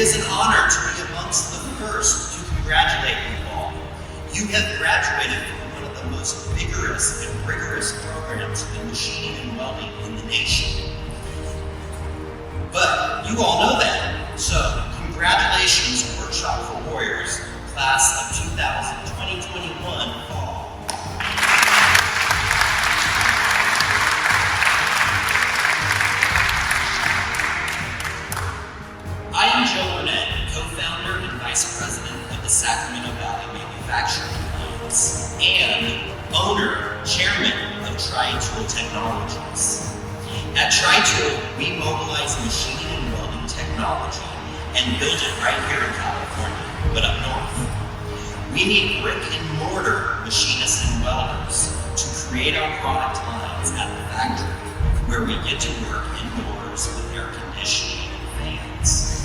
is an honor to be amongst the first to congratulate you all. You have graduated from one of the most vigorous and rigorous programs in machining and welding in the nation. But you all know that, so congratulations, Workshop for Warriors, class of 2021 fall. I am Wernette, co-founder and vice president of the Sacramento Valley Manufacturing Alliance and owner, chairman of Tri-Tool Technologies. At Tri-Tool, we mobilize machining and welding technology and build it right here in California, but up north. We need brick and mortar machinists and welders to create our product lines at the factory, where we get to work indoors with air conditioning and fans.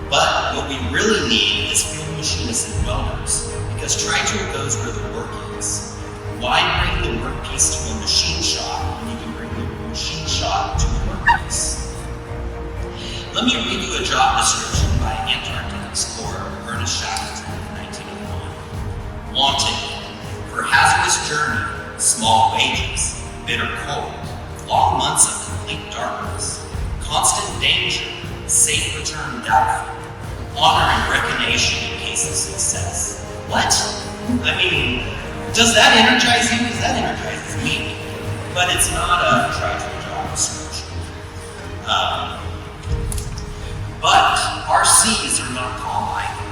But what we really need is field machinists and welders, because Tri-Tool goes where the work is. Why bring the workpiece to a machine shop when you can bring the machine shop to the workpiece? Let me read you a job description by Antarctic explorer Ernest Shackleton in 1901. Wanted for hazardous journey, small wages, bitter cold, long months of complete darkness, constant danger, safe return doubtful, honor and recognition in case of success. What? I mean, does that energize you? Because that energizes me. But it's not a Tri-Tool job description. But our seas are not calm either,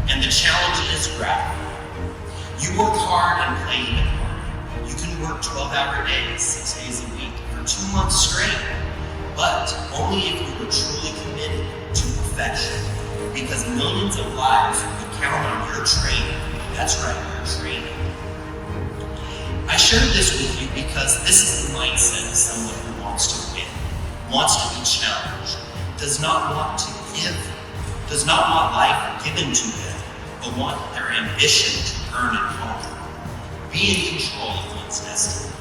and the challenge is gratifying. You work hard and play even harder. You can work 12-hour days, 6 days a week, for 2 months straight, but only if you were truly committed to perfection, because millions of lives would count on your training. That's right, your training. I shared this with you because this is the mindset of someone who wants to win, wants to be challenged, does not want to give, does not want life given to them, but want their ambition to earn and conquer, be in control of one's destiny.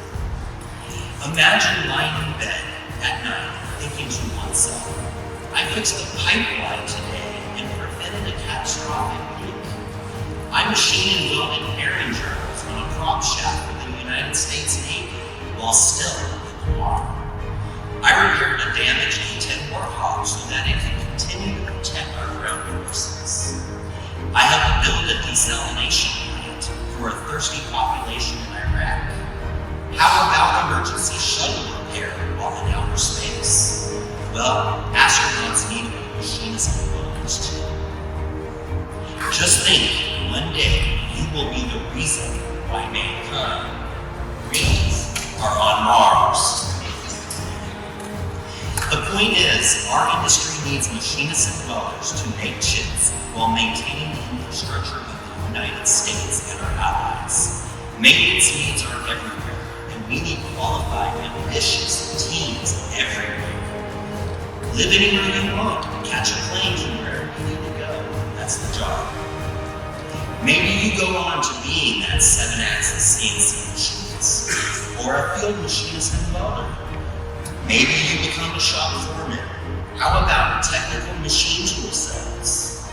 Imagine lying in bed at night thinking to oneself, I fixed a pipeline today and prevented a catastrophic leak. I machined and welded bearing journals on a prop shaft for the United States Navy while still in the water. I repaired a damaged A-10 Warthog so that it can continue to protect our ground forces. I helped build a desalination plant for a thirsty population in Iraq. How about emergency shuttle repair while in outer space? Well, astronauts need to be machinists and welders too. Just think, one day you will be the reason why mankind are on Mars. The point is, our industry needs machinists and welders to make chips while maintaining the infrastructure of the United States and our allies. Maintenance needs are everywhere, and we need qualified, ambitious teams everywhere. Live anywhere you want, catch a plane from wherever you need to go. That's the job. Maybe you go on to being that 7-axis CNC machinist, or a field machinist and welder. Maybe you become a shop foreman. How about technical machine tool sales?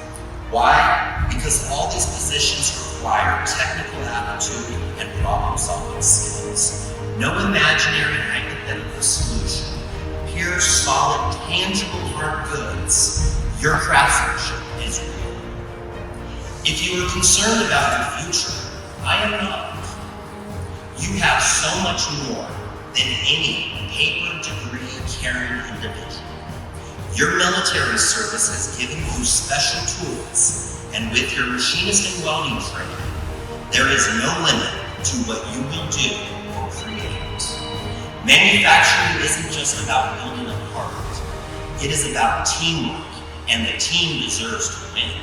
Why? Because all these positions require technical aptitude and problem-solving skills. No imaginary hypothetical solution. Pure, solid, tangible hard goods. Your craftsmanship is real. If you are concerned about your future, I am not. You have so much more than any paper degree carrying individual. Your military service has given you special tools, and with your machinist and welding training, there is no limit to what you will do or create. Manufacturing isn't just about building a part. It is about teamwork, and the team deserves to win.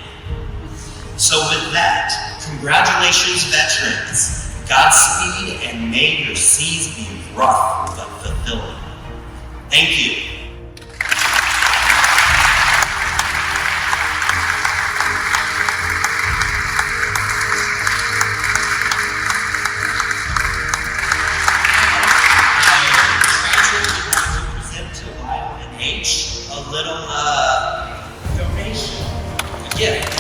So with that, congratulations, veterans. Godspeed, and may your seas be rough but fulfilling. Thank you. I try to present to Lyle and H a little donation. Yeah,